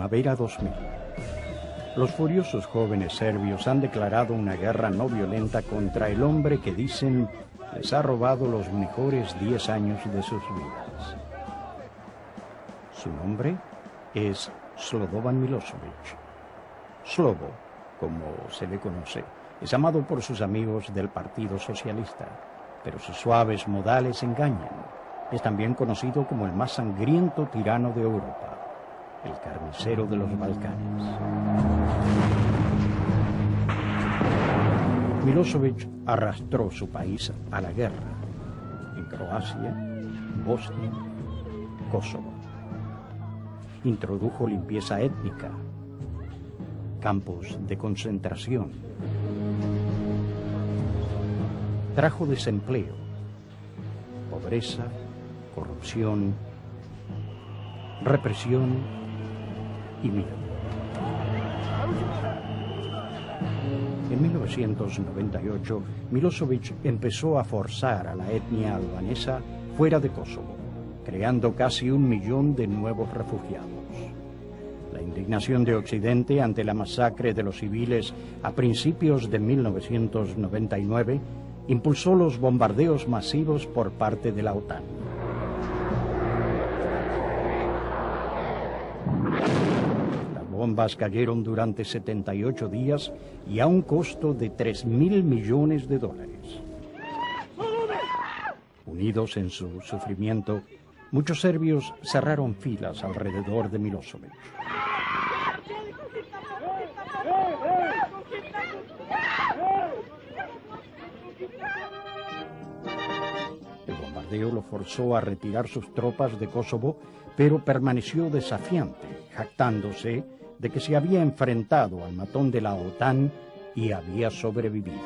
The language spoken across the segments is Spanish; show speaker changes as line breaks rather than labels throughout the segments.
Primavera 2000. Los furiosos jóvenes serbios han declarado una guerra no violenta contra el hombre que dicen les ha robado los mejores 10 años de sus vidas. Su nombre es Slobodan Milošević. Slobo, como se le conoce, es amado por sus amigos del Partido Socialista, pero sus suaves modales engañan. Es también conocido como el más sangriento tirano de Europa, el carnicero de los Balcanes. Milošević arrastró su país a la guerra en Croacia, Bosnia, Kosovo. Introdujo limpieza étnica, campos de concentración, trajo desempleo, pobreza, corrupción, represión y miedo. En 1998, Milošević empezó a forzar a la etnia albanesa fuera de Kosovo, creando casi 1 millón de nuevos refugiados. La indignación de Occidente ante la masacre de los civiles a principios de 1999 impulsó los bombardeos masivos por parte de la OTAN. Las bombas cayeron durante 78 días y a un costo de $3.000 millones. Unidos en su sufrimiento, muchos serbios cerraron filas alrededor de Milošević. El bombardeo lo forzó a retirar sus tropas de Kosovo, pero permaneció desafiante, jactándose de que se había enfrentado al matón de la OTAN y había sobrevivido.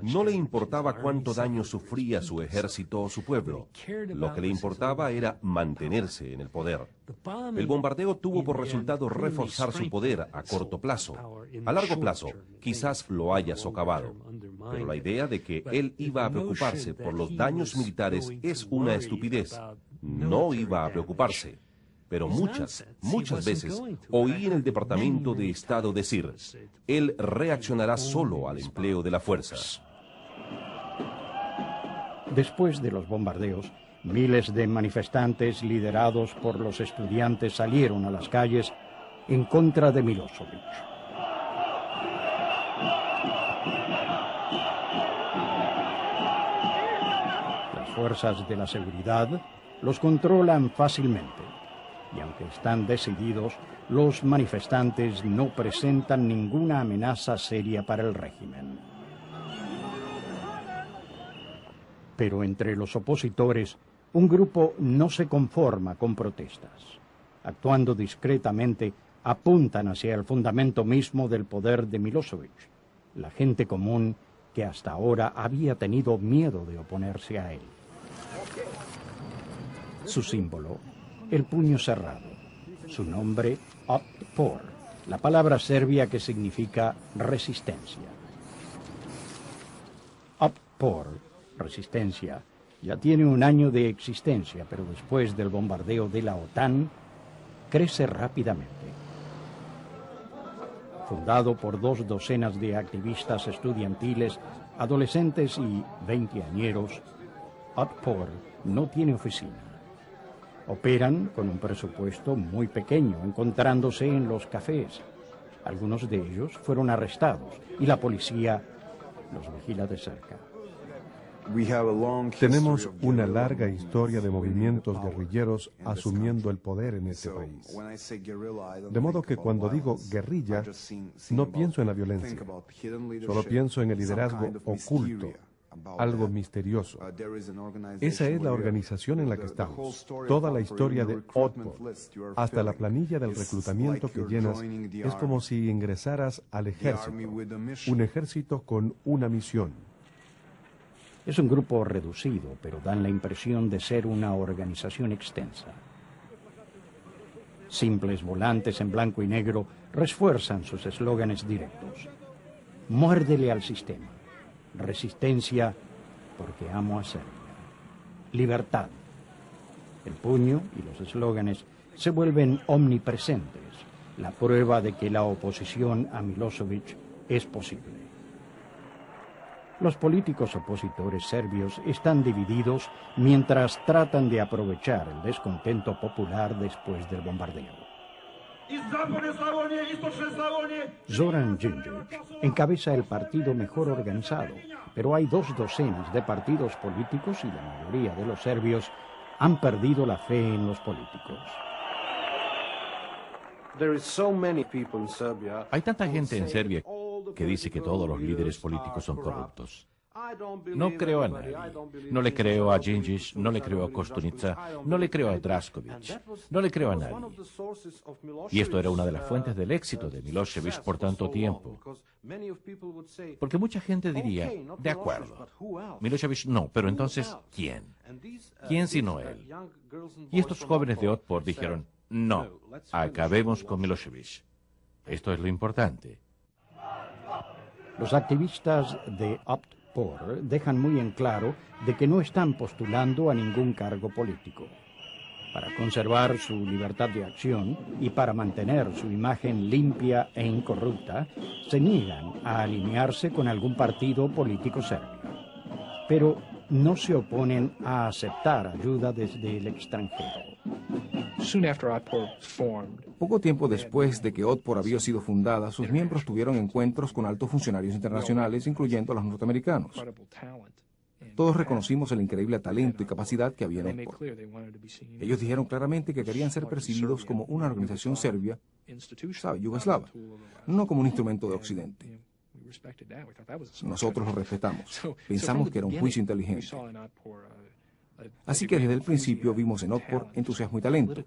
No le importaba cuánto daño sufría su ejército o su pueblo. Lo que le importaba era mantenerse en el poder. El bombardeo tuvo por resultado reforzar su poder a corto plazo. A largo plazo, quizás lo haya socavado. Pero la idea de que él iba a preocuparse por los daños militares es una estupidez. No iba a preocuparse. Pero muchas veces oí en el Departamento de Estado decir, él reaccionará solo al empleo de la fuerza.
Después de los bombardeos, miles de manifestantes liderados por los estudiantes salieron a las calles en contra de Milošević. Las fuerzas de la seguridad los controlan fácilmente. Y aunque están decididos, los manifestantes no presentan ninguna amenaza seria para el régimen. Pero entre los opositores, un grupo no se conforma con protestas. Actuando discretamente, apuntan hacia el fundamento mismo del poder de Milošević, la gente común que hasta ahora había tenido miedo de oponerse a él. Su símbolo, el puño cerrado. Su nombre, Otpor, la palabra serbia que significa resistencia. Otpor, resistencia, ya tiene 1 año de existencia, pero después del bombardeo de la OTAN, crece rápidamente. Fundado por 2 docenas de activistas estudiantiles, adolescentes y veinteañeros, Otpor no tiene oficina. Operan con un presupuesto muy pequeño, encontrándose en los cafés. Algunos de ellos fueron arrestados y la policía los vigila de cerca.
Tenemos una larga historia de movimientos guerrilleros asumiendo el poder en este país. De modo que cuando digo guerrilla, no pienso en la violencia. Solo pienso en el liderazgo oculto, algo misterioso. Esa es la organización en la que estamos. Toda la historia de Otpor, hasta la planilla del reclutamiento que llenas, es como si ingresaras al ejército. Un ejército con una misión.
Es un grupo reducido, pero dan la impresión de ser una organización extensa. Simples volantes en blanco y negro refuerzan sus eslóganes directos. Muérdele al sistema. Resistencia porque amo a Serbia. Libertad El puño y los eslóganes se vuelven omnipresentes, la prueba de que la oposición a Milošević es posible. Los políticos opositores serbios están divididos mientras tratan de aprovechar el descontento popular después del bombardeo. Zoran Đinđić encabeza el partido mejor organizado, pero hay 2 docenas de partidos políticos y la mayoría de los serbios han perdido la fe en los políticos.
Hay tanta gente en Serbia que dice que todos los líderes políticos son corruptos. No creo a nadie. No le creo a Đinđić, no le creo a Koštunica, no le creo a Drašković, no le creo a nadie. Y esto era una de las fuentes del éxito de Milošević por tanto tiempo. Porque mucha gente diría, de acuerdo, Milošević no, pero entonces, ¿quién? ¿Quién sino él? Y estos jóvenes de Otpor dijeron, no, acabemos con Milošević. Esto es lo importante.
Los activistas de Otpor dejan muy en claro de que no están postulando a ningún cargo político. Para conservar su libertad de acción y para mantener su imagen limpia e incorrupta, se niegan a alinearse con algún partido político serbio. Pero no se oponen a aceptar ayuda desde el extranjero.
Poco tiempo después de que Otpor había sido fundada, sus miembros tuvieron encuentros con altos funcionarios internacionales, incluyendo a los norteamericanos. Todos reconocimos el increíble talento y capacidad que había en Otpor. Ellos dijeron claramente que querían ser percibidos como una organización serbia, ¿sabe?, yugoslava, no como un instrumento de Occidente. Nosotros lo respetamos. Pensamos que era un juicio inteligente. Así que desde el principio vimos en Otpor entusiasmo y talento,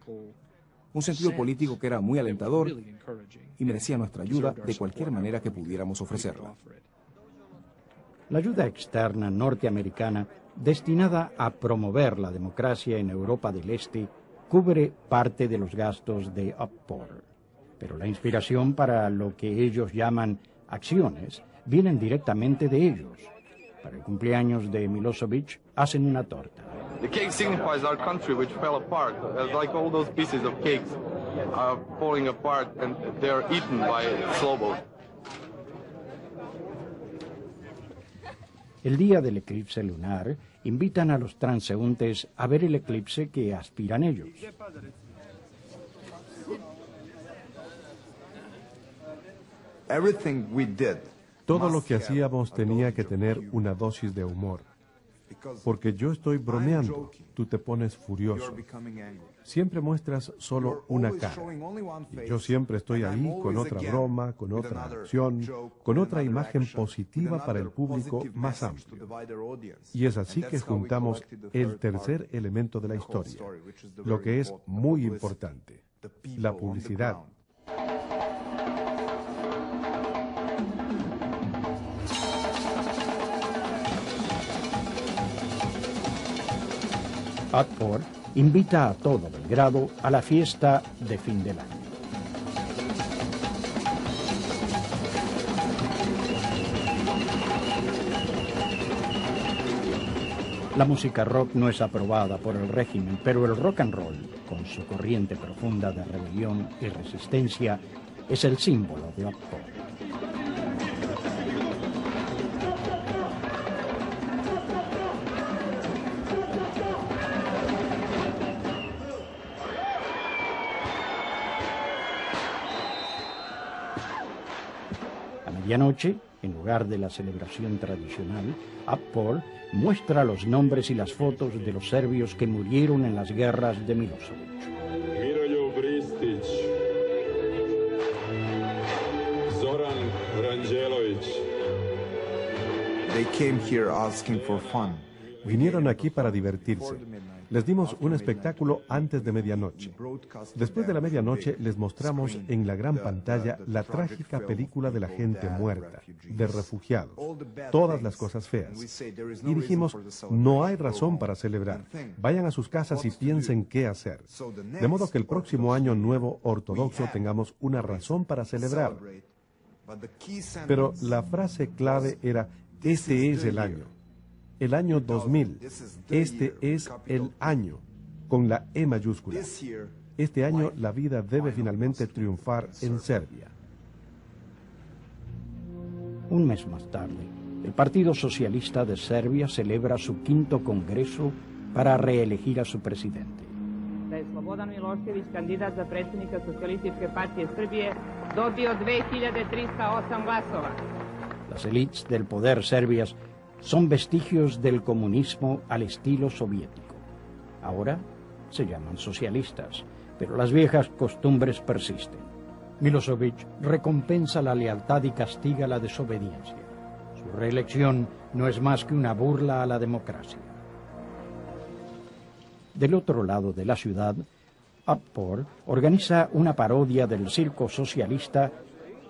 un sentido político que era muy alentador y merecía nuestra ayuda de cualquier manera que pudiéramos ofrecerla.
La ayuda externa norteamericana, destinada a promover la democracia en Europa del Este, cubre parte de los gastos de Otpor. Pero la inspiración para lo que ellos llaman acciones vienen directamente de ellos. Para el cumpleaños de Milošević hacen una torta.
The cake signifies our country, which fell apart, like all those pieces of cakes are falling apart and they are eaten by Slobod.
El día del eclipse lunar, invitan a los transeúntes a ver el eclipse que aspiran ellos.
Todo lo que hacíamos tenía que tener una dosis de humor. Porque yo estoy bromeando, tú te pones furioso. Siempre muestras solo una cara. Y yo siempre estoy ahí con otra broma, con otra acción, con otra imagen positiva para el público más amplio. Y es así que juntamos el tercer elemento de la historia, lo que es muy importante, la publicidad.
Otpor invita a todo Belgrado a la fiesta de fin del año. La música rock no es aprobada por el régimen, pero el rock and roll, con su corriente profunda de rebelión y resistencia, es el símbolo de Otpor. A medianoche, en lugar de la celebración tradicional, Otpor muestra los nombres y las fotos de los serbios que murieron en las guerras de Milošević.
Miroljub Ristić, Zoran Ranđelović.
They came here asking for fun.
Vinieron aquí para divertirse. Les dimos un espectáculo antes de medianoche. Después de la medianoche les mostramos en la gran pantalla la trágica película de la gente muerta, de refugiados, todas las cosas feas. Y dijimos, no hay razón para celebrar. Vayan a sus casas y piensen qué hacer. De modo que el próximo año nuevo ortodoxo tengamos una razón para celebrar. Pero la frase clave era, este es el año. El año 2000. Este es el año. con la E mayúscula. Este año la vida debe finalmente triunfar en Serbia.
Un mes más tarde, el Partido Socialista de Serbia celebra su 5º congreso para reelegir a su presidente.
Da je Slobodan Milošević, kandidat za predsjednika Socijalističke partije Srbije, dobio 2308 glasova.
Las élites del poder serbias son vestigios del comunismo al estilo soviético. Ahora se llaman socialistas, pero las viejas costumbres persisten. Milošević recompensa la lealtad y castiga la desobediencia. Su reelección no es más que una burla a la democracia. Del otro lado de la ciudad, Otpor organiza una parodia del circo socialista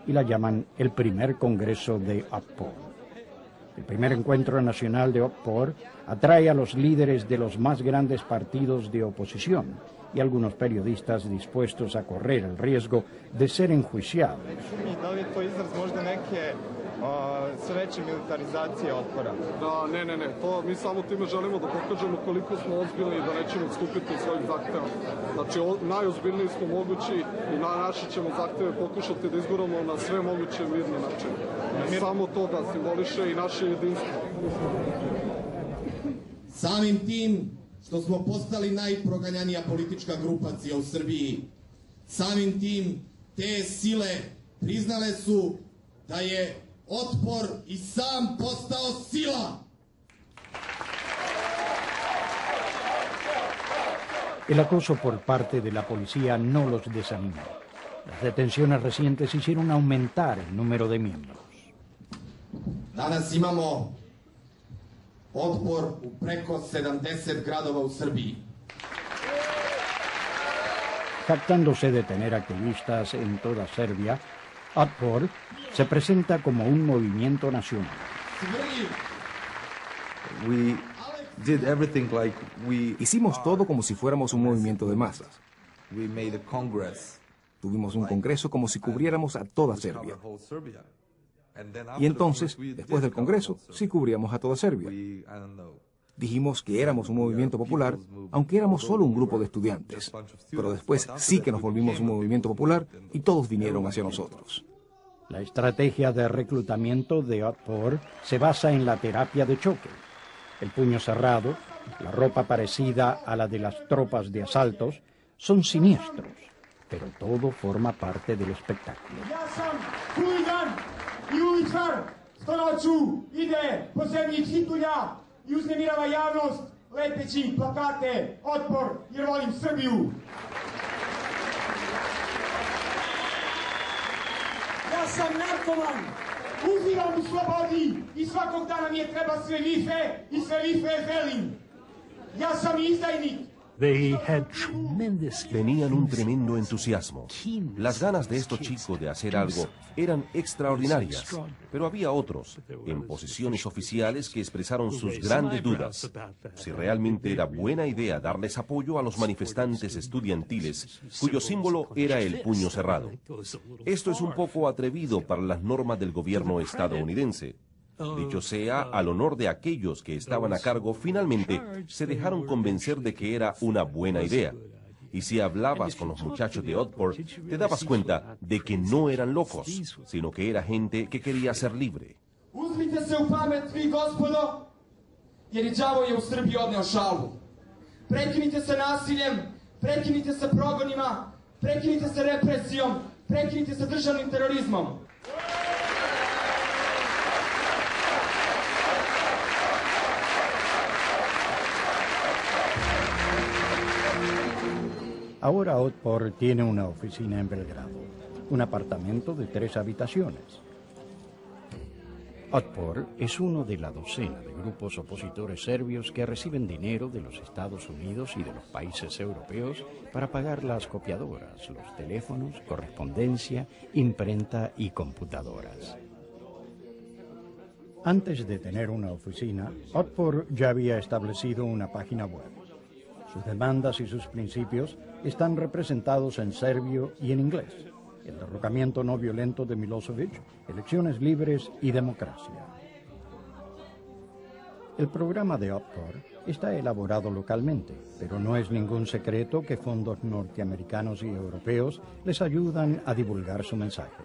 y la llaman el primer congreso de Otpor. El primer encuentro nacional de Otpor atrae a los líderes de los más grandes partidos de oposición y algunos periodistas dispuestos a correr el riesgo de ser enjuiciados.
sve veće militarizacije Otpora. Da, ne, to mi samo time želimo da pokažemo koliko smo ozbiljni i da nećemo odstupiti od svojih zahteva. Znači, najozbiljniji smo mogući i naše ćemo zahteve pokušati da izguramo na sve moguće mirne načine. Samo to da simboliše i naše jedinstvo.
Samim tim što smo postali najproganjanija politička grupacija u Srbiji, samim tim te sile priznale su da je Otpor i sam postao sila.
El acoso por parte de la policía no los desanimó. Las detenciones recientes hicieron aumentar el número de miembros.
Danas imamo Otpor u preko 70 gradova u Srbiji.
Jactándose de tener activistas en toda Serbia, Otpor se presenta como un movimiento nacional.
Hicimos todo como si fuéramos un movimiento de masas. Tuvimos un congreso como si cubriéramos a toda Serbia. Y entonces, después del congreso, sí cubríamos a toda Serbia. Dijimos que éramos un movimiento popular, aunque éramos solo un grupo de estudiantes. Pero después sí que nos volvimos un movimiento popular y todos vinieron hacia nosotros.
La estrategia de reclutamiento de Otpor se basa en la terapia de choque. El puño cerrado, la ropa parecida a la de las tropas de asaltos, son siniestros, pero todo forma parte del espectáculo.
I uličar stanoću ide po zemlji čitulja i uznemirava javnost lepeći plakate Otpor jer volim Srbiju. Ja sam narkoman, uživam u slobodi i svakog dana mi je treba sve više i sve više želim. Ja sam izdajnik.
Tenían un tremendo entusiasmo. Las ganas de estos chicos de hacer algo eran extraordinarias, pero había otros, en posiciones oficiales, que expresaron sus grandes dudas. Si realmente era buena idea darles apoyo a los manifestantes estudiantiles, cuyo símbolo era el puño cerrado. Esto es un poco atrevido para las normas del gobierno estadounidense. Dicho sea, al honor de aquellos que estaban a cargo, finalmente se dejaron convencer de que era una buena idea. Y si hablabas con los muchachos de Otpor, te dabas cuenta de que no eran locos, sino que era gente que quería ser libre.
Uzmite se u pamet, vi gospodo, jer i đavo je u Srbiji odneo šalu. Prekinite se nasiljem, prekinite se progonima, prekinite se represijom, prekinite se državnim terorizmom.
Ahora Otpor tiene una oficina en Belgrado, un apartamento de 3 habitaciones. Otpor es uno de la docena de grupos opositores serbios que reciben dinero de los Estados Unidos y de los países europeos para pagar las copiadoras, los teléfonos, correspondencia, imprenta y computadoras. Antes de tener una oficina, Otpor ya había establecido una página web. Sus demandas y sus principios están representados en serbio y en inglés. El derrocamiento no violento de Milošević, elecciones libres y democracia. El programa de Otpor está elaborado localmente, pero no es ningún secreto que fondos norteamericanos y europeos les ayudan a divulgar su mensaje.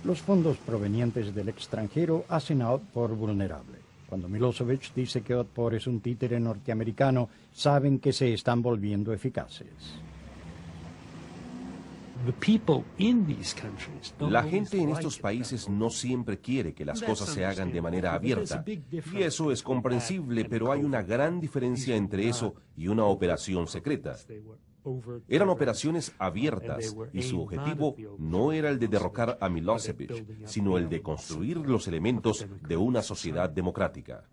Los fondos provenientes del extranjero hacen a Otpor vulnerable. Cuando Milosevic dice que Otpor es un títere norteamericano, saben que se están volviendo eficaces.
La gente en estos países no siempre quiere que las cosas se hagan de manera abierta, y eso es comprensible, pero hay una gran diferencia entre eso y una operación secreta. Eran operaciones abiertas, y su objetivo no era el de derrocar a Milosevic, sino el de construir los elementos de una sociedad democrática.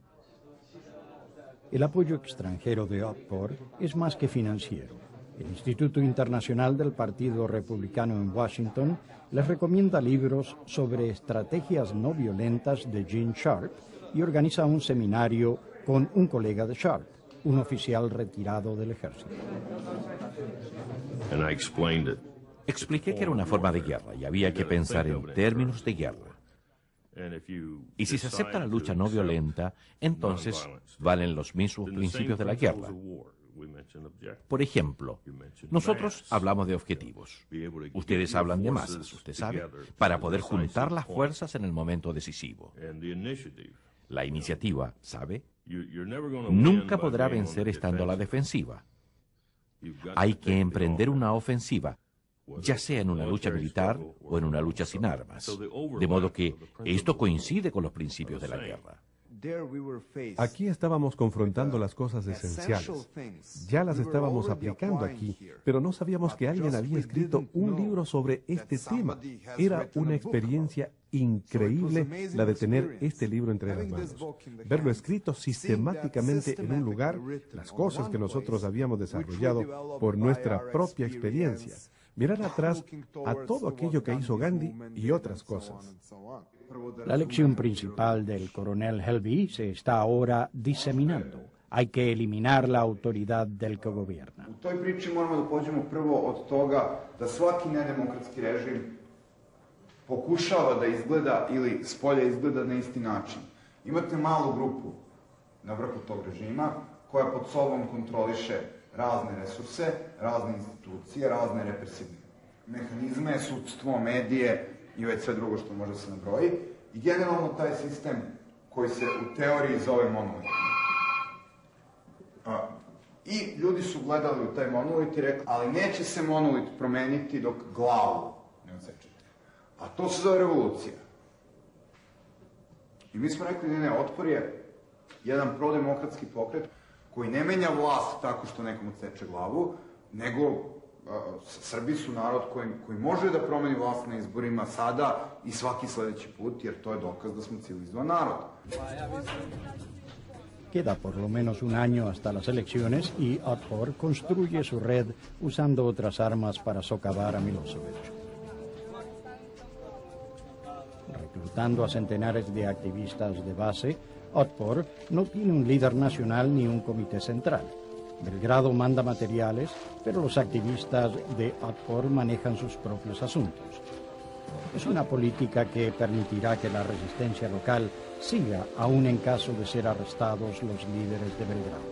El apoyo extranjero de Otpor es más que financiero. El Instituto Internacional del Partido Republicano en Washington les recomienda libros sobre estrategias no violentas de Gene Sharp y organiza un seminario con un colega de Sharp, un oficial retirado del ejército.
Expliqué que era una forma de guerra y había que pensar en términos de guerra. Y si se acepta la lucha no violenta, entonces valen los mismos principios de la guerra. Por ejemplo, nosotros hablamos de objetivos. Ustedes hablan de masas, usted sabe, para poder juntar las fuerzas en el momento decisivo. La iniciativa, ¿sabe? Nunca podrá vencer estando a la defensiva. Hay que emprender una ofensiva, ya sea en una lucha militar o en una lucha sin armas. De modo que esto coincide con los principios de la guerra.
Aquí estábamos confrontando las cosas esenciales. Ya las estábamos aplicando aquí, pero no sabíamos que alguien había escrito un libro sobre este tema. Era una experiencia increíble la de tener este libro entre las manos. Verlo escrito sistemáticamente en un lugar, las cosas que nosotros habíamos desarrollado por nuestra propia experiencia. Mirar atrás a todo aquello que hizo Gandhi y otras cosas.
La lección principal del coronel Helby se está ahora diseminando. Hay que eliminar la autoridad del que gobierna.
U toj priči moramo da pođemo prvo od toga da svaki nedemokratski režim pokušava da izgleda ili s polja izgleda na isti način. Imate malu grupu na vrhu tog režima koja pod sobom kontroliše razne resurse, razne institucije, razne represivne mehanizme, sudstvo, medije i već sve drugo što može se nabroji. I generalno taj sistem koji se u teoriji zove monolit. I ljudi su gledali u taj monolit i rekli, ali neće se monolit promeniti dok glavu ne odsečete. A to se zove revolucija. I mi smo rekli, ne, Otpor je jedan prodemokratski pokret koji ne menja vlast tako što nekom odseče glavu, nego Srbi su narod koji može da promeni vlast na izborima sada i svaki sledeći put, jer to je dokaz da smo civilizovan narod.
Queda por lo menos un año hasta las elecciones y Otpor construye su red usando otras armas para socavar a Milosevic. Reclutando a centenares de activistas de base, Otpor no tiene un líder nacional ni un comité central. Belgrado manda materiales, pero los activistas de Otpor manejan sus propios asuntos. Es una política que permitirá que la resistencia local siga aún en caso de ser arrestados los líderes de Belgrado.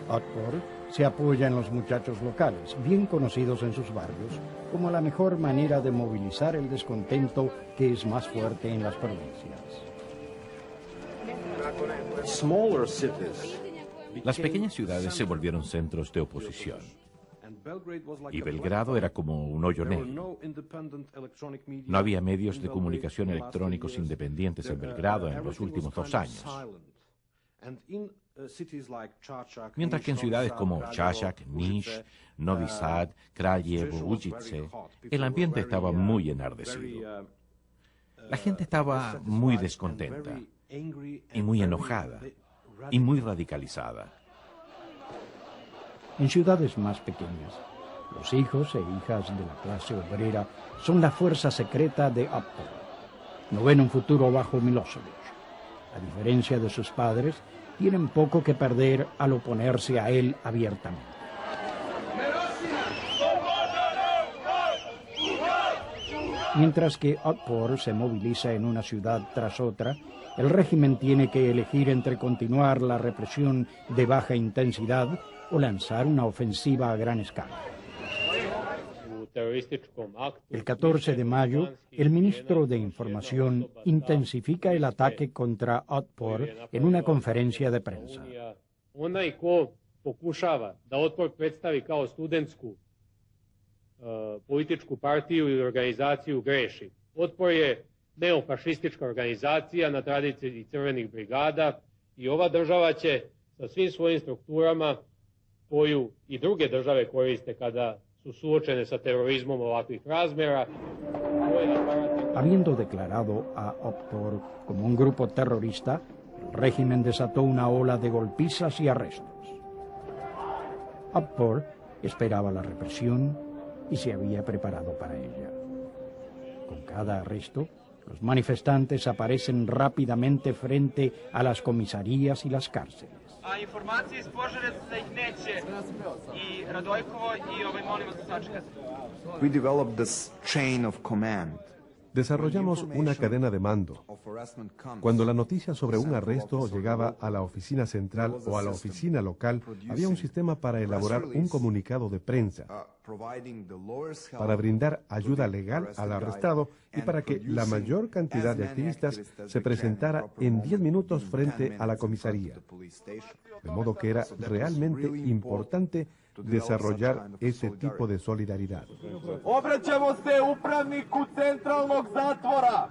Otpor se apoya en los muchachos locales, bien conocidos en sus barrios, como la mejor manera de movilizar el descontento que es más fuerte en las provincias.
Las pequeñas ciudades se volvieron centros de oposición. Y Belgrado era como un hoyo negro. No había medios de comunicación electrónicos independientes en Belgrado en los últimos 2 años. Mientras que en ciudades como Čačak, Niš, Novi Sad, Kraljevo, Užice, el ambiente estaba muy enardecido. La gente estaba muy descontenta y muy enojada y muy radicalizada.
En ciudades más pequeñas, los hijos e hijas de la clase obrera son la fuerza secreta de Otpor. No ven un futuro bajo Milosevic. A diferencia de sus padres, tienen poco que perder al oponerse a él abiertamente. Mientras que Otpor se moviliza en una ciudad tras otra, el régimen tiene que elegir entre continuar la represión de baja intensidad o lanzar una ofensiva a gran escala. El 14 de mayo, el ministro de Información intensifica el ataque contra Otpor en una conferencia de prensa.
Onaj ko pokušava da Otpor predstavi kao studentsku političku partiju ili organizaciju greši. Otpor je neofašistička organizacija na tradiciji crvenih brigada i ova država će sa svim svojim strukturama koju i druge države koriste kada su suočene sa terorizmom ovakvih razmjera.
Habiendo declarado a Otpor como un grupo terrorista, el régimen desató una ola de golpizas y arrestos. Otpor esperaba la represión y se había preparado para ella. Con cada arresto, los manifestantes aparecen rápidamente frente a las comisarías y las cárceles.
A informacije iz Požarevca da ih neće i Radojkovo i molim vas da sačekate.
We developed this chain of command.
Desarrollamos una cadena de mando. Cuando la noticia sobre un arresto llegaba a la oficina central o a la oficina local, había un sistema para elaborar un comunicado de prensa, para brindar ayuda legal al arrestado y para que la mayor cantidad de activistas se presentara en 10 minutos frente a la comisaría. De modo que era realmente importante desarrollar ese tipo de solidaridad.
Obraćamo se upravniku centralnog zatvora.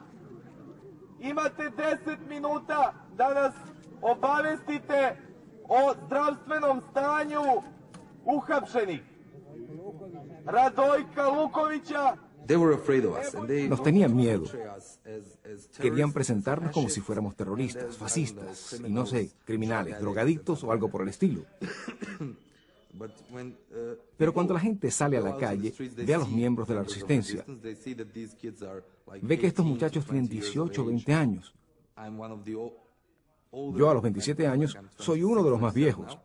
Imate 10 minuta da nas obavestite o zdravstvenom stanju uhapšenih. Radojka Lukovića.
Nos tenían miedo. Querían presentarnos como si fuéramos terroristas, fascistas, y no sé, criminales, drogadictos o algo por el estilo. Pero cuando la gente sale a la calle, ve a los miembros de la resistencia, ve que estos muchachos tienen 18 o 20 años. Yo a los 27 años soy uno de los más viejos.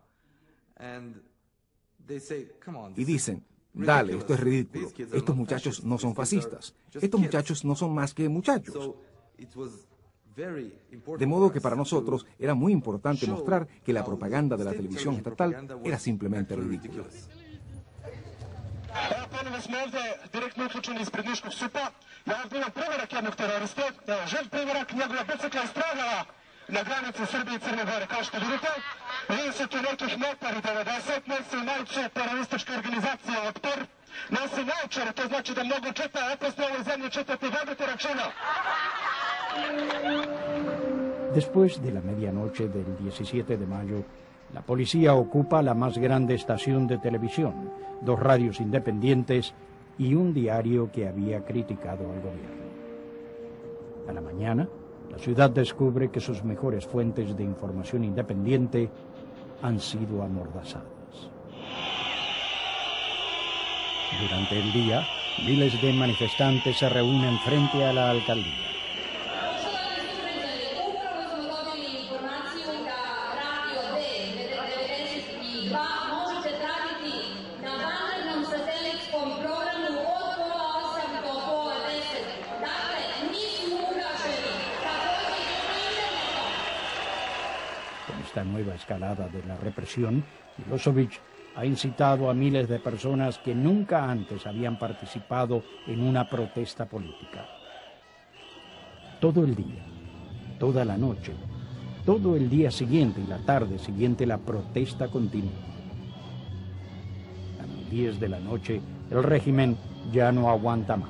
Y dicen, dale, esto es ridículo. Estos muchachos no son fascistas. Estos muchachos no son más que muchachos. De modo que para nosotros era muy importante mostrar que la propaganda de la televisión estatal era simplemente ridícula.
Ponovo smo ovde direktno uključeni ispred Niškog SUP-a. Ja ovdje imam priverak jednog teroriste. Živ priverak, njegova bicikla je stradala na granici Srbije i Crne Gore. Kao što vidite, vidi se tu nekih metari 90, nosi najče terorističke organizacije Otpor. Nosi najčare, to znači da mnogo četa opasno u ovoj zemlji četati, vodite računa.
Después de la medianoche del 17 de mayo, la policía ocupa la más grande estación de televisión, 2 radios independientes y un diario que había criticado al gobierno. A la mañana, la ciudad descubre que sus mejores fuentes de información independiente han sido amordazadas. Durante el día, miles de manifestantes se reúnen frente a la alcaldía. Esta nueva escalada de la represión, Milošević ha incitado a miles de personas que nunca antes habían participado en una protesta política. Todo el día, toda la noche, todo el día siguiente y la tarde siguiente la protesta continúa. A las 10 de la noche, el régimen ya no aguanta más.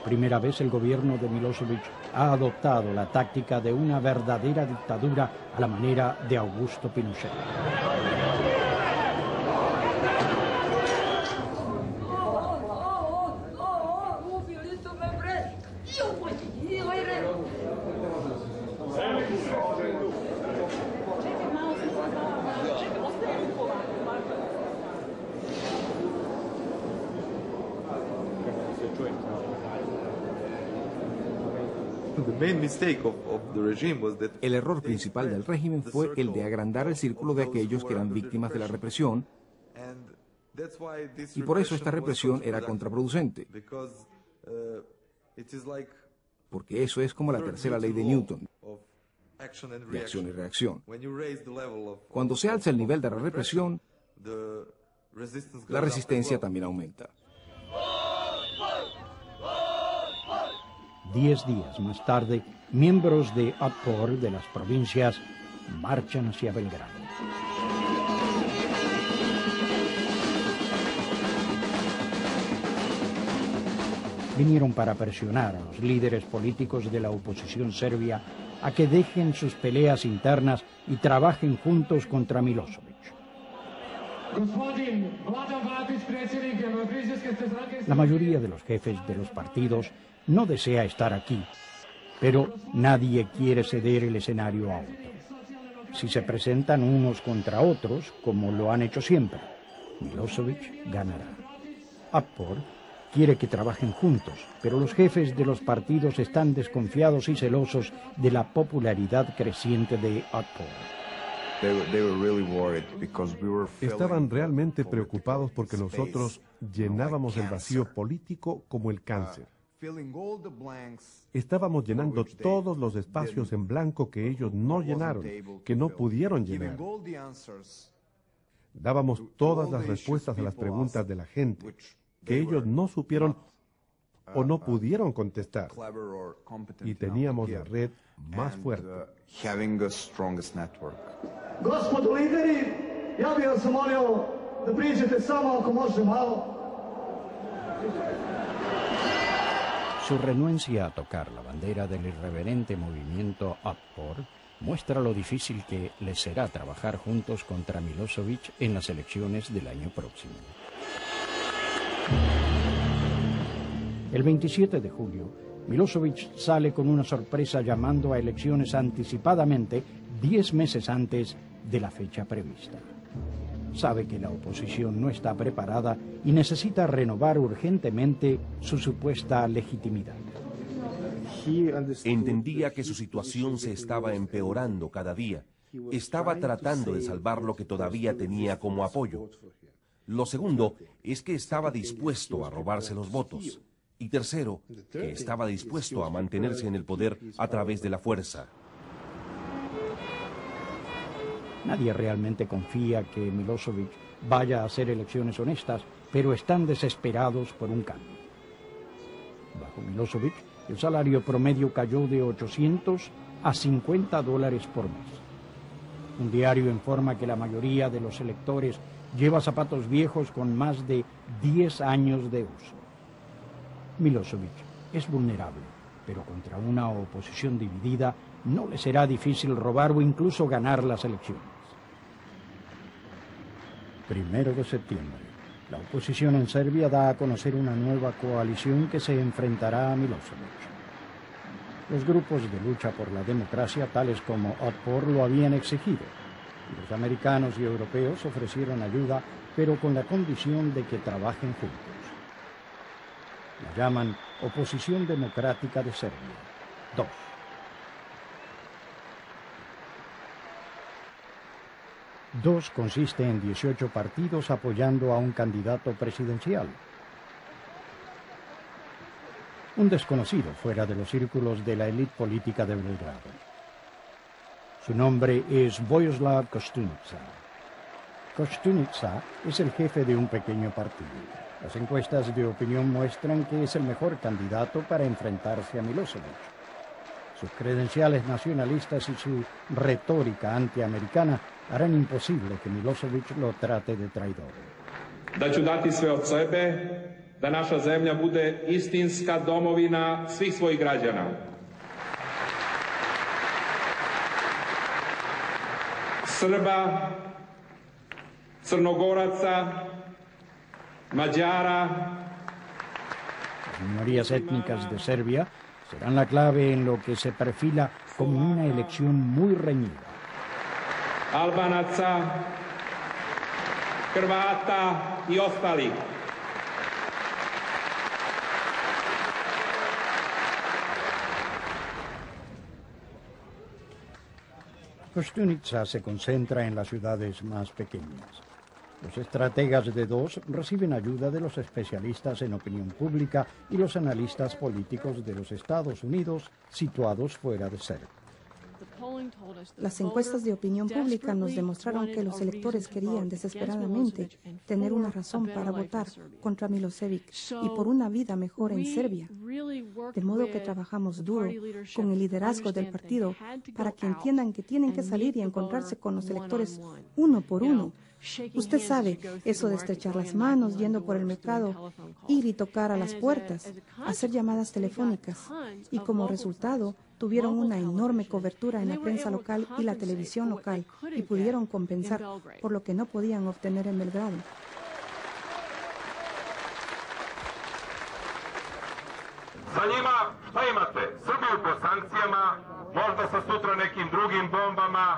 Primera vez el gobierno de Milošević ha adoptado la táctica de una verdadera dictadura a la manera de Augusto Pinochet.
El error principal del régimen fue el de agrandar el círculo de aquellos que eran víctimas de la represión, y por eso esta represión era contraproducente, porque eso es como la tercera ley de Newton, de acción y reacción. Cuando se alza el nivel de la represión, la resistencia también aumenta.
10 días más tarde, miembros de Otpor de las provincias marchan hacia Belgrado. Vinieron para presionar a los líderes políticos de la oposición serbia a que dejen sus peleas internas y trabajen juntos contra Milošević. La mayoría de los jefes de los partidos no desea estar aquí, pero nadie quiere ceder el escenario a otro. Si se presentan unos contra otros, como lo han hecho siempre, Milošević ganará. Otpor quiere que trabajen juntos, pero los jefes de los partidos están desconfiados y celosos de la popularidad creciente de Otpor.
Estaban realmente preocupados porque nosotros llenábamos el vacío político como el cáncer. Estábamos llenando todos los espacios en blanco que ellos no llenaron, que no pudieron llenar. Dábamos todas las respuestas a las preguntas de la gente, que ellos no supieron o no pudieron contestar. Y teníamos la red más fuerte.
Gospodo lideri, ja bih vas molio da priđete samo ako može malo.
Su renuencia a tocar la bandera del irreverente movimiento Otpor muestra lo difícil que les será trabajar juntos contra Milošević en las elecciones del año próximo. El 27 de julio, Milošević sale con una sorpresa llamando a elecciones anticipadamente 10 meses antes de la fecha prevista. Sabe que la oposición no está preparada y necesita renovar urgentemente su supuesta legitimidad.
Entendía que su situación se estaba empeorando cada día. Estaba tratando de salvar lo que todavía tenía como apoyo. Lo segundo es que estaba dispuesto a robarse los votos. Y tercero, que estaba dispuesto a mantenerse en el poder a través de la fuerza.
Nadie realmente confía que Milošević vaya a hacer elecciones honestas, pero están desesperados por un cambio. Bajo Milošević, el salario promedio cayó de $800 a $50 por mes. Un diario informa que la mayoría de los electores lleva zapatos viejos con más de 10 años de uso. Milošević es vulnerable, pero contra una oposición dividida no le será difícil robar o incluso ganar las elecciones. 1 de septiembre, la oposición en Serbia da a conocer una nueva coalición que se enfrentará a Milošević. Los grupos de lucha por la democracia, tales como Otpor, lo habían exigido. Los americanos y europeos ofrecieron ayuda, pero con la condición de que trabajen juntos. La llaman Oposición Democrática de Serbia. 2. DOS consiste en 18 partidos apoyando a un candidato presidencial. Un desconocido fuera de los círculos de la élite política de Belgrado. Su nombre es Vojislav Koštunica. Koštunica es el jefe de un pequeño partido. Las encuestas de opinión muestran que es el mejor candidato para enfrentarse a Milošević. Sus credenciales nacionalistas y su retórica antiamericana harán imposible que Milošević lo trate de traidor.
Da ću dati sve od sebe, da naša zemlja bude istinska domovina svih svojih građana. Srba, Crnogoraca, Mađara.
Las minorías étnicas de Serbia serán la clave en lo que se perfila como una elección muy reñida.
Albanaca, Hrvata y ostalih.
Koštunica se concentra en las ciudades más pequeñas. Los estrategas de DOS reciben ayuda de los especialistas en opinión pública y los analistas políticos de los Estados Unidos situados fuera de Serbia.
Las encuestas de opinión pública nos demostraron que los electores querían desesperadamente tener una razón para votar contra Milošević y por una vida mejor en Serbia. De modo que trabajamos duro con el liderazgo del partido para que entiendan que tienen que salir y encontrarse con los electores uno por uno. Usted sabe, eso de estrechar las manos, yendo por el mercado, ir y tocar a las puertas, hacer llamadas telefónicas. Y como resultado, tuvieron una enorme cobertura en la prensa local y la televisión local y pudieron compensar por lo que no podían obtener en Belgrado.
Za njima, šta imate? Srbiju po sankcijama, možda sa sutra nekim drugim bombama,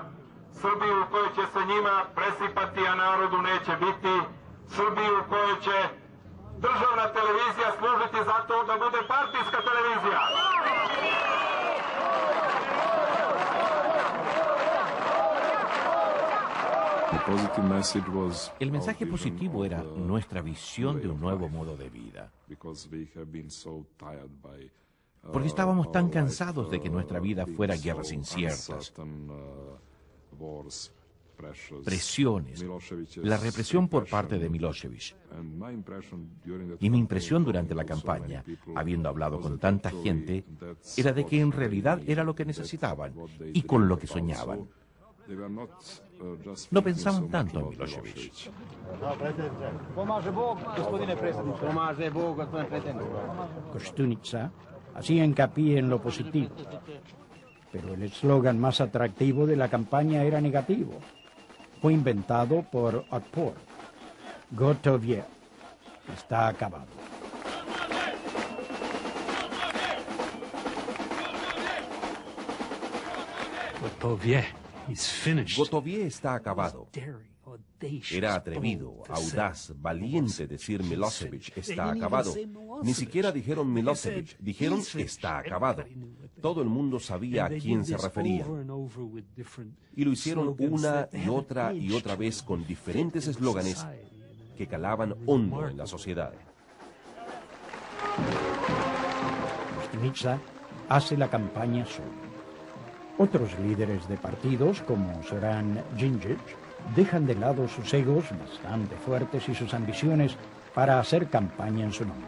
Srbiju u kojoj će se njima presipati, a narodu neće biti, Srbiju u kojoj će državna televizija služiti za to da bude partijska televizija.
El mensaje positivo era nuestra visión de un nuevo modo de vida. Porque estábamos tan cansados de que nuestra vida fuera guerras inciertas, presiones, la represión por parte de Milošević. Y mi impresión durante la campaña, habiendo hablado con tanta gente, era de que en realidad era lo que necesitaban y con lo que soñaban. No pensaban tanto en Milošević.
Koštunica hacía hincapié en lo positivo, pero el eslogan más atractivo de la campaña era negativo. Fue inventado por Otpor. Gotovje, está acabado.
Gotovje está acabado. Era atrevido, audaz, valiente decir Milošević está acabado. Ni siquiera dijeron Milošević, dijeron está acabado. Todo el mundo sabía a quién se refería. Y lo hicieron una y otra vez con diferentes eslóganes que calaban hondo en la sociedad.
Koštunica hace la campaña solo. Otros líderes de partidos, como Zoran Đinđić, dejan de lado sus egos bastante fuertes y sus ambiciones para hacer campaña en su nombre.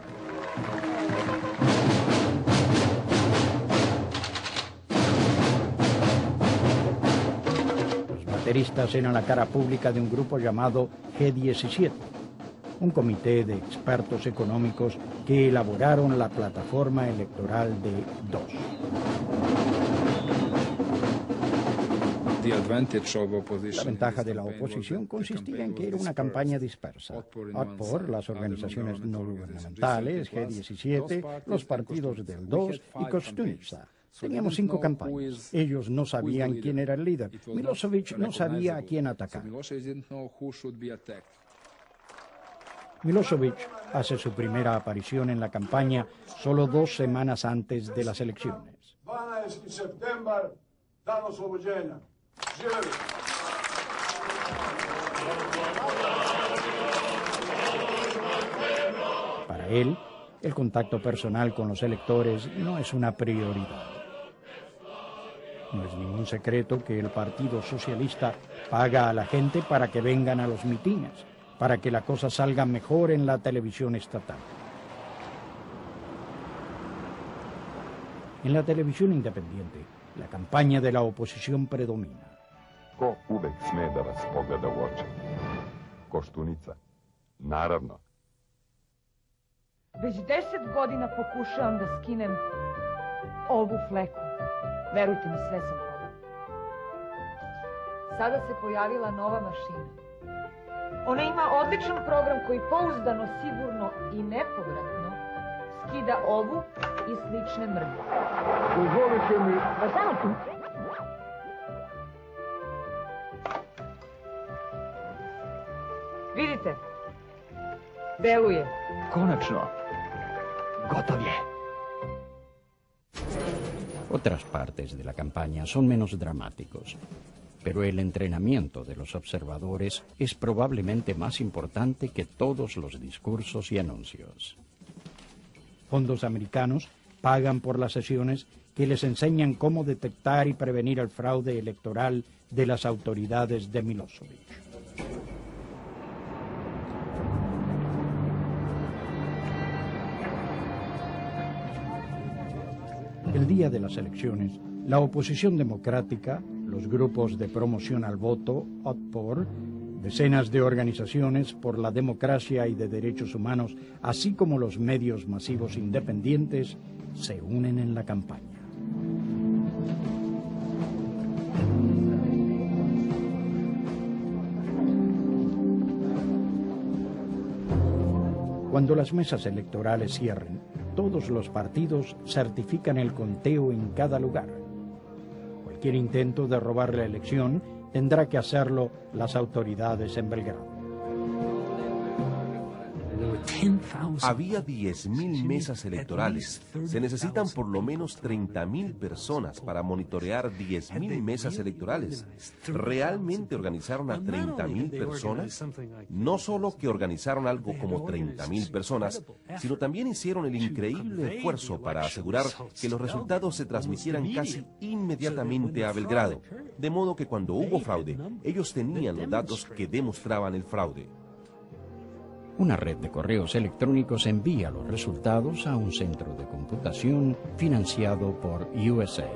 Los bateristas eran la cara pública de un grupo llamado G17, un comité de expertos económicos que elaboraron la plataforma electoral de DOS. La ventaja de la oposición consistía en que era una campaña dispersa. Otpor, las organizaciones no gubernamentales, G17, los partidos del DOS y Koštunica. Teníamos 5 campañas. Ellos no sabían quién era el líder. Milošević no sabía a quién atacar. Milošević hace su primera aparición en la campaña solo 2 semanas antes de las elecciones.
12. septembar, dan oslobođenja. Živeli!
Para él, el contacto personal con los electores no es una prioridad. No es ningún secreto que el Partido Socialista paga a la gente para que vengan a los mitines, para que la cosa salga mejor en la televisión estatal. En la televisión independiente, la campaña de la oposición predomina.
Ko uvek sme da vas pogleda u oči? Koštunica. Naravno.
Već 10 godina pokušavam da skinem ovu fleku. Verujte mi, sve sam probala. Sada se pojavila nova mašina. Ona ima odličan program koji pouzdano, sigurno i nepovratno skida ovu i slične mrlje.
Dozvolite mi...
Pa samo tu. Vidite, deluje.
Konačno. Gotov je. Otras partes de la campaña son menos dramáticos. pero el entrenamiento de los observadores es probablemente más importante que todos los discursos y anuncios. Fondos americanos pagan por las sesiones que les enseñan cómo detectar y prevenir el fraude electoral de las autoridades de Milosevic. El día de las elecciones, la oposición democrática, los grupos de promoción al voto, Otpor, decenas de organizaciones por la democracia y de derechos humanos, así como los medios masivos independientes, se unen en la campaña. Cuando las mesas electorales cierren, todos los partidos certifican el conteo en cada lugar. Cualquier intento de robar la elección tendrá que hacerlo las autoridades en Belgrado.
Había 10.000 mesas electorales. Se necesitan por lo menos 30.000 personas para monitorear 10.000 mesas electorales. ¿Realmente organizaron a 30.000 personas? No solo que organizaron algo como 30.000 personas, sino también hicieron el increíble esfuerzo para asegurar que los resultados se transmitieran casi inmediatamente a Belgrado. De modo que cuando hubo fraude, ellos tenían los datos que demostraban el fraude.
Una red de correos electrónicos envía los resultados a un centro de computación financiado por USAID.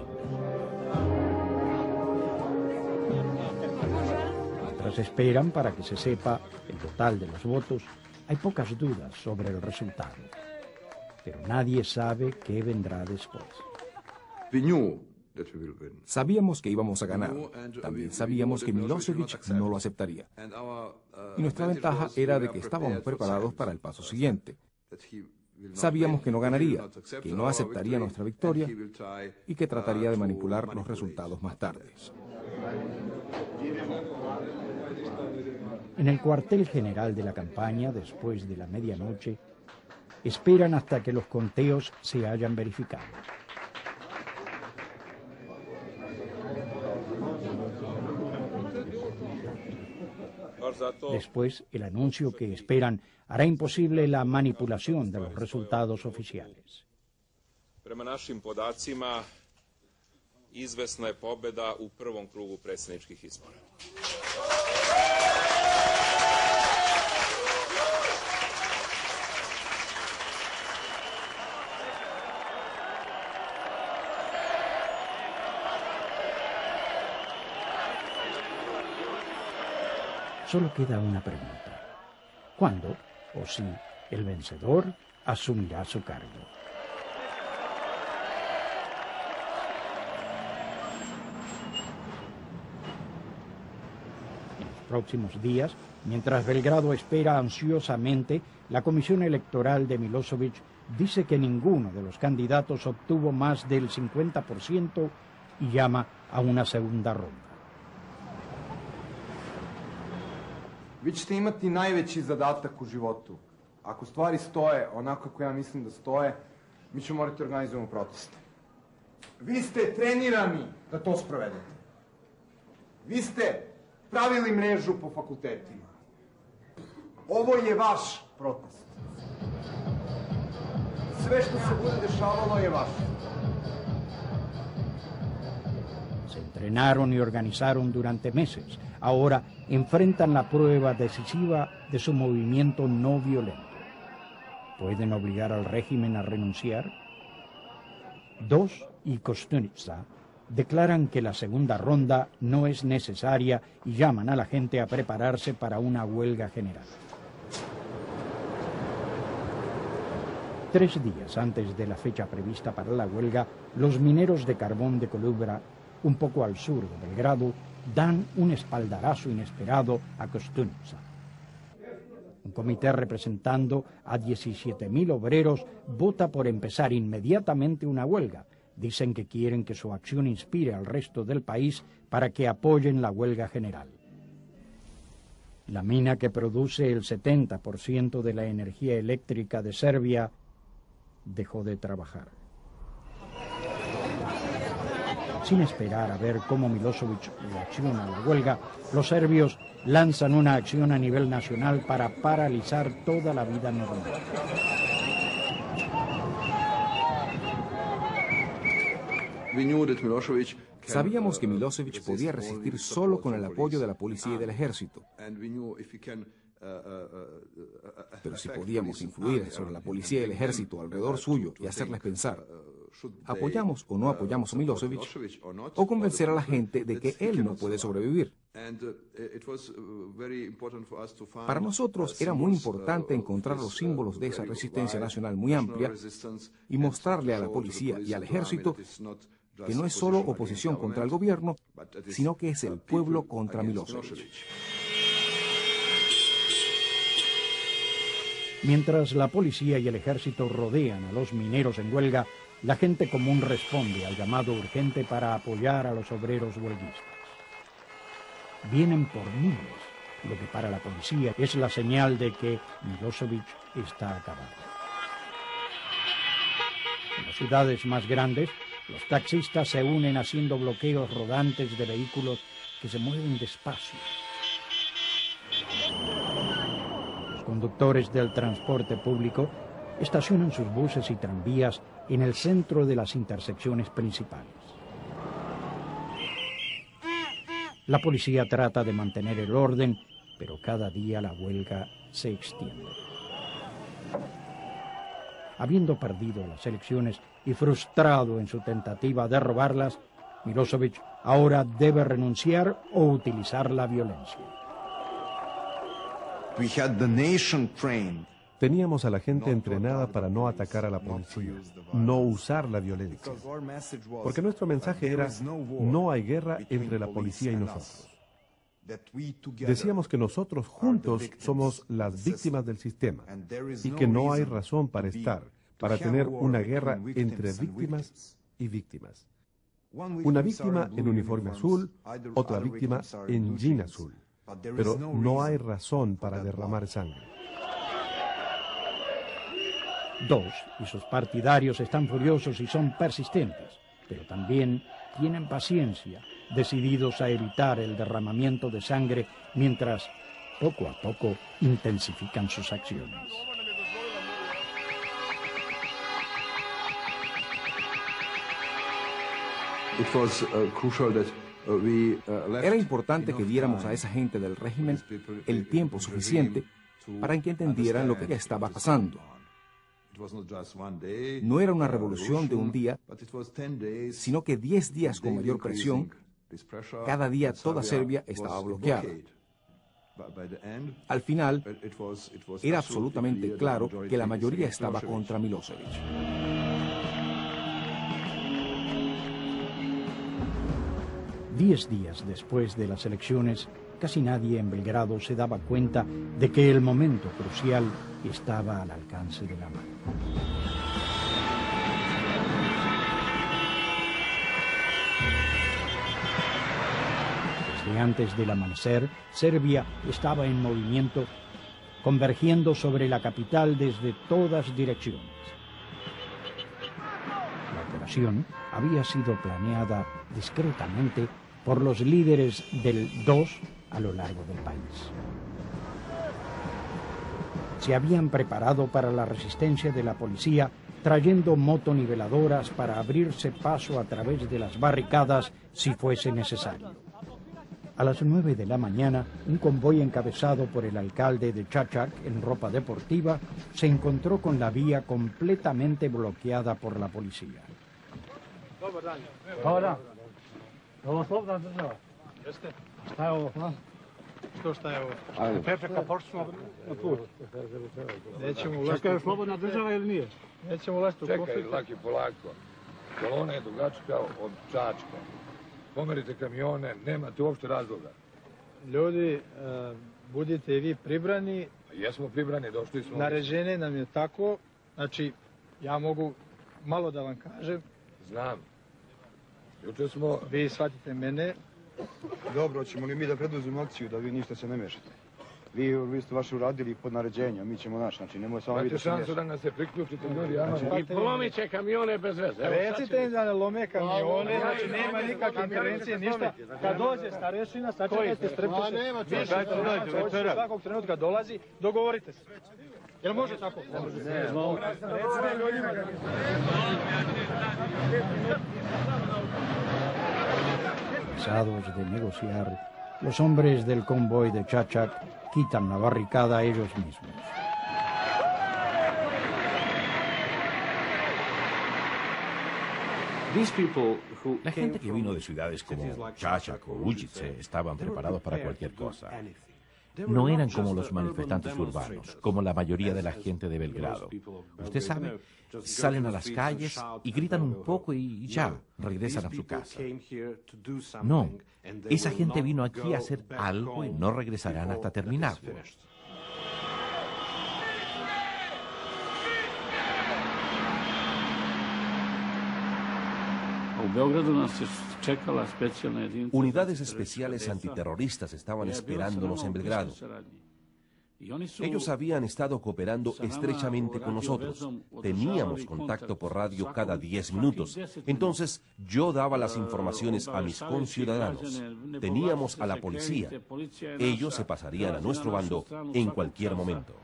Mientras esperan para que se sepa el total de los votos, hay pocas dudas sobre el resultado. Pero nadie sabe qué vendrá después.
Sabíamos que íbamos a ganar. También sabíamos que Milosevic no lo aceptaría. Y nuestra ventaja era de que estábamos preparados para el paso siguiente. Sabíamos que no ganaría, que no aceptaría nuestra victoria y que trataría de manipular los resultados más tarde.
En el cuartel general de la campaña, después de la medianoche, esperan hasta que los conteos se hayan verificado. Después, el anuncio que esperan hará imposible la manipulación de los resultados oficiales.
Prema našim podacima, izvesna je pobjeda u prvom krugu predsjedničkih izbora.
Solo queda una pregunta. ¿Cuándo, o si, el vencedor asumirá su cargo? En los próximos días, mientras Belgrado espera ansiosamente, la Comisión Electoral de Milosevic dice que ninguno de los candidatos obtuvo más del 50% y llama a una segunda ronda.
Vi ćete imati najveći zadatak u životu. Ako stvari stoje onako kako ja mislim da stoje, mi ćemo morati organizujemo proteste. Vi ste trenirani da to sprovedete. Vi ste pravili mrežu po fakultetima. Ovo je vaš protest. Sve što se bude dešavalo je vaše.
Se entrenaron y organizaron durante meses. Ahora enfrentan la prueba decisiva de su movimiento no violento. ¿Pueden obligar al régimen a renunciar? Dos y Kostunica declaran que la segunda ronda no es necesaria y llaman a la gente a prepararse para una huelga general. 3 días antes de la fecha prevista para la huelga, los mineros de carbón de Kolubra, un poco al sur de Belgrado, dan un espaldarazo inesperado a Kostunica. Un comité representando a 17.000 obreros vota por empezar inmediatamente una huelga. Dicen que quieren que su acción inspire al resto del país para que apoyen la huelga general. La mina que produce el 70% de la energía eléctrica de Serbia dejó de trabajar. Sin esperar a ver cómo Milošević reacciona a la huelga, los serbios lanzan una acción a nivel nacional para paralizar toda la vida normal.
Sabíamos que Milošević podía resistir solo con el apoyo de la policía y del ejército. Pero si podíamos influir sobre la policía y el ejército alrededor suyo y hacerles pensar, ¿apoyamos o no apoyamos a Milošević? O convencer a la gente de que él no puede sobrevivir. Para nosotros era muy importante encontrar los símbolos de esa resistencia nacional muy amplia y mostrarle a la policía y al ejército que no es solo oposición contra el gobierno, sino que es el pueblo contra Milošević.
Mientras la policía y el ejército rodean a los mineros en huelga, la gente común responde al llamado urgente para apoyar a los obreros huelguistas. Vienen por miles, lo que para la policía es la señal de que Milošević está acabado. En las ciudades más grandes, los taxistas se unen haciendo bloqueos rodantes de vehículos que se mueven despacio. Los conductores del transporte público estacionan sus buses y tranvías en el centro de las intersecciones principales. La policía trata de mantener el orden, pero cada día la huelga se extiende. Habiendo perdido las elecciones y frustrado en su tentativa de robarlas, Milošević ahora debe renunciar o utilizar la violencia.
Teníamos a la gente entrenada para no atacar a la policía, no usar la violencia. Porque nuestro mensaje era, no hay guerra entre la policía y nosotros. Decíamos que nosotros juntos somos las víctimas del sistema y que no hay razón para tener una guerra entre víctimas y víctimas. Una víctima en uniforme azul, otra víctima en jean azul. Pero no hay razón para derramar sangre.
Dos y sus partidarios están furiosos y son persistentes, pero también tienen paciencia, decididos a evitar el derramamiento de sangre mientras, poco a poco, intensifican sus acciones.
Era importante que diéramos a esa gente del régimen el tiempo suficiente para que entendieran lo que estaba pasando. No era una revolución de un día, sino que 10 días con mayor presión. Cada día toda Serbia estaba bloqueada. Al final, era absolutamente claro que la mayoría estaba contra Milošević.
Diez días después de las elecciones, casi nadie en Belgrado se daba cuenta de que el momento crucial estaba al alcance de la mano. Desde antes del amanecer, Serbia estaba en movimiento, convergiendo sobre la capital desde todas direcciones. La operación había sido planeada discretamente por los líderes del 2 a lo largo del país. Se habían preparado para la resistencia de la policía, trayendo motoniveladoras para abrirse paso a través de las barricadas si fuese necesario. A las 9 de la mañana, un convoy encabezado por el alcalde de Čačak en ropa deportiva se encontró con la vía completamente bloqueada por la policía.
Dobar dan. Dobar dan. Ovo slobodna država. Jeste. Šta je ovo? Šta je ovo? Prepreka, pošli smo na put. Nećemo ulaziti. Čekaj, je slobodna država ili nije? Nećemo ulaziti u konflikt.
Čekaj, laki, polako. Kolona je dugačka od Čačka. Pomerite kamione, nemate uopšte razloga.
Ljudi, budite i vi pribrani.
Jesmo pribrani, došli smo.
Naređenje nam je tako, znači, ja mogu malo da vam kažem.
Znam. Juče smo...
Vi shvatite mene.
Dobro, ćemo li mi da preduzimo akciju da vi ništa se ne mešate?
Vi ste vaše uradili pod naređenjem, mi ćemo naš, znači nemoj samo
vidjeti. Imate šansu da nas se priključite ljudi, I polomit će kamione bez veze.
Recite im da ne lome kamione, znači nema nikakve intervencije, ništa. Kad dođe starešina, sačekajte, strpite se. Svakog trenutka dolazi, dogovorite se. Jel može tako? Ne. Recite ljudima.
Cansados de negociar, los hombres del convoy de Chachak quitan la barricada a ellos mismos.
La gente que vino de ciudades como Chachak o Ujice estaban preparados para cualquier cosa. No eran como los manifestantes urbanos, como la mayoría de la gente de Belgrado. Usted sabe, salen a las calles y gritan un poco y ya, regresan a su casa. No, esa gente vino aquí a hacer algo y no regresarán hasta terminarlo.
Unidades especiales antiterroristas estaban esperándonos en Belgrado. Ellos habían estado cooperando estrechamente con nosotros. Teníamos contacto por radio cada 10 minutos. Entonces, yo daba las informaciones a mis conciudadanos. Teníamos a la policía. Ellos se pasarían a nuestro bando en cualquier momento.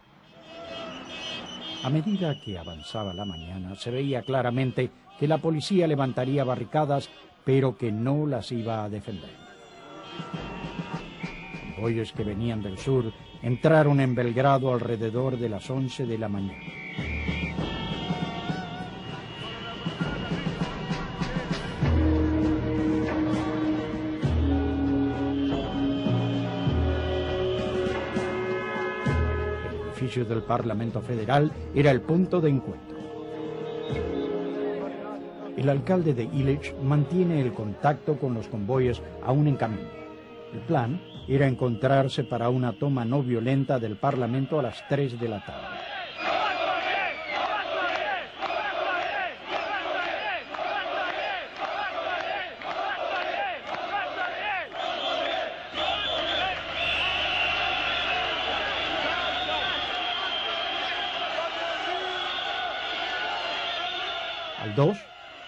A medida que avanzaba la mañana, se veía claramente que la policía levantaría barricadas, pero que no las iba a defender. Convoyes que venían del sur entraron en Belgrado alrededor de las 11 de la mañana. El edificio del Parlamento Federal era el punto de encuentro. El alcalde de Ilić mantiene el contacto con los convoyes aún en camino. El plan era encontrarse para una toma no violenta del Parlamento a las 3 de la tarde. Al 2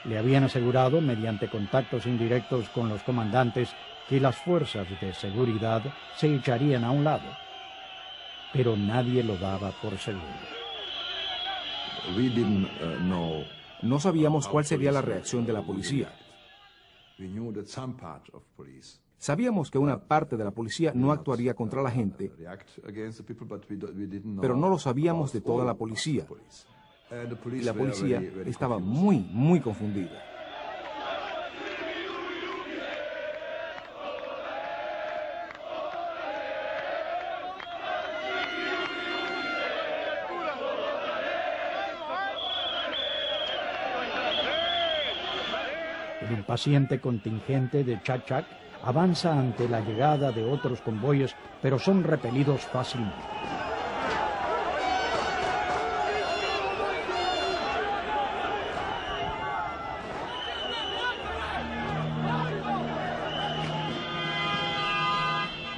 le habían asegurado, mediante contactos indirectos con los comandantes, que las fuerzas de seguridad se echarían a un lado, pero nadie lo daba por seguro.
No sabíamos cuál sería la reacción de la policía. Sabíamos que una parte de la policía no actuaría contra la gente, pero no lo sabíamos de toda la policía. Y la policía estaba muy confundida.
El impaciente contingente de Chachak avanza ante la llegada de otros convoyes, pero son repelidos fácilmente.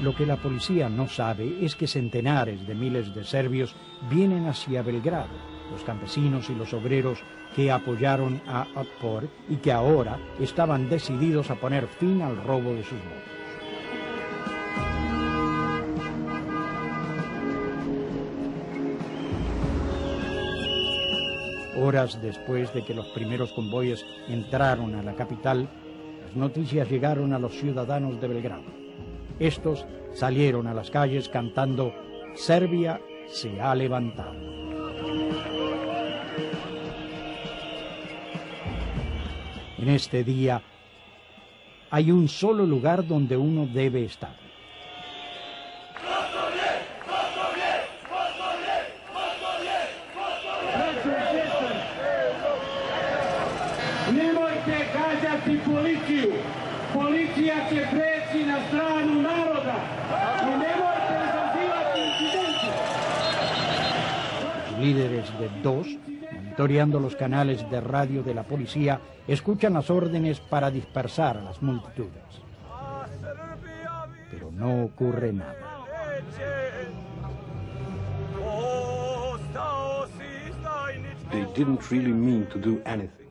Lo que la policía no sabe es que centenares de miles de serbios vienen hacia Belgrado, los campesinos y los obreros que apoyaron a Otpor y que ahora estaban decididos a poner fin al robo de sus votos. Horas después de que los primeros convoyes entraron a la capital, las noticias llegaron a los ciudadanos de Belgrado. Estos salieron a las calles cantando «Serbia se ha levantado». En este día hay un solo lugar donde uno debe estar.
Nemojte gađati policiju. Policija će preći na stranu naroda. I nemojte izazivati incidente.
Los líderes de DOS, monitoreando los canales de radio de la policía, escuchan las órdenes para dispersar a las multitudes. Pero no ocurre nada.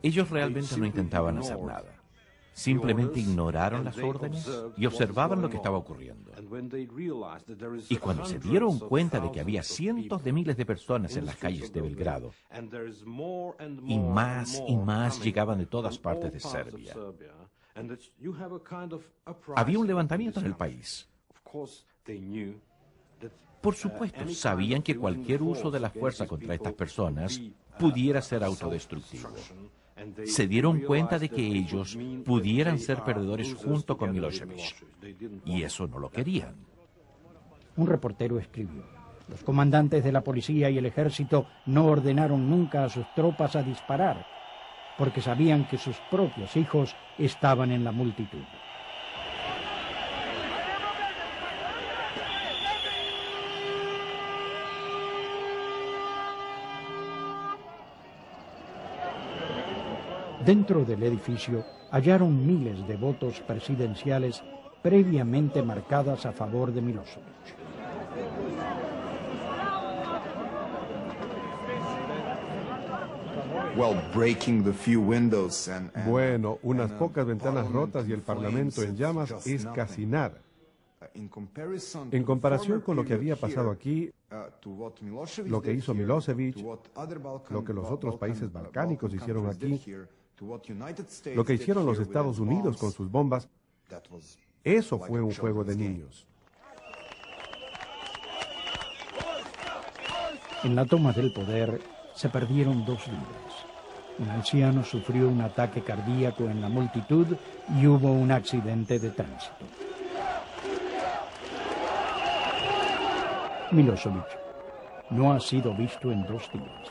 Ellos realmente no intentaban hacer nada. Simplemente ignoraron las órdenes y observaban lo que estaba ocurriendo. Y cuando se dieron cuenta de que había cientos de miles de personas en las calles de Belgrado, y más llegaban de todas partes de Serbia, había un levantamiento en el país. Por supuesto, sabían que cualquier uso de la fuerza contra estas personas pudiera ser autodestructivo. Se dieron cuenta de que ellos pudieran ser perdedores junto con Milosevic, y eso no lo querían.
Un reportero escribió: los comandantes de la policía y el ejército no ordenaron nunca a sus tropas a disparar, porque sabían que sus propios hijos estaban en la multitud. Dentro del edificio hallaron miles de votos presidenciales previamente marcadas a favor de Milosevic.
Bueno, unas pocas ventanas rotas y el Parlamento en llamas es casi nada. En comparación con lo que había pasado aquí, lo que hizo Milosevic, lo que los otros países balcánicos hicieron aquí, lo que hicieron los Estados Unidos con sus bombas, eso fue un juego de niños.
En la toma del poder se perdieron 2 vidas. Un anciano sufrió un ataque cardíaco en la multitud y hubo un accidente de tránsito. Milosevic no ha sido visto en 2 días.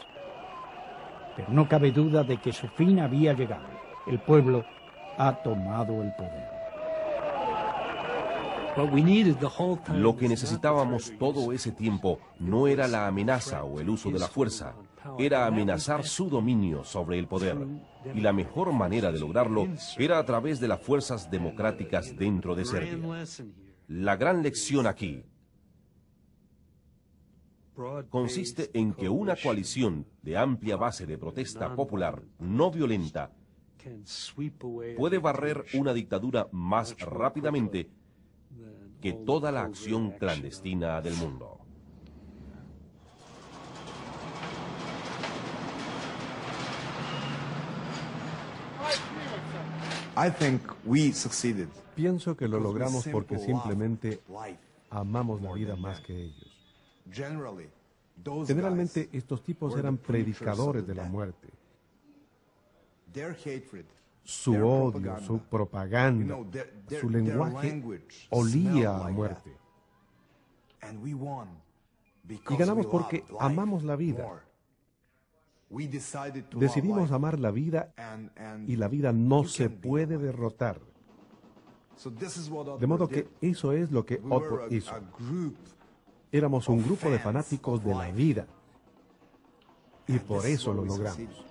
Pero no cabe duda de que su fin había llegado. El pueblo ha tomado el poder.
Lo que necesitábamos todo ese tiempo no era la amenaza o el uso de la fuerza, era amenazar su dominio sobre el poder. Y la mejor manera de lograrlo era a través de las fuerzas democráticas dentro de Serbia. La gran lección aquí consiste en que una coalición de amplia base de protesta popular no violenta puede barrer una dictadura más rápidamente que toda la acción clandestina del mundo.
Pienso que lo logramos porque simplemente amamos la vida más que ellos. Generalmente estos tipos eran predicadores de la muerte. Su odio, su propaganda, su lenguaje olía a muerte. Y ganamos porque amamos la vida. Decidimos amar la vida y la vida no se puede derrotar. De modo que eso es lo que Otto hizo. Éramos un grupo de fanáticos de la vida y por eso lo logramos.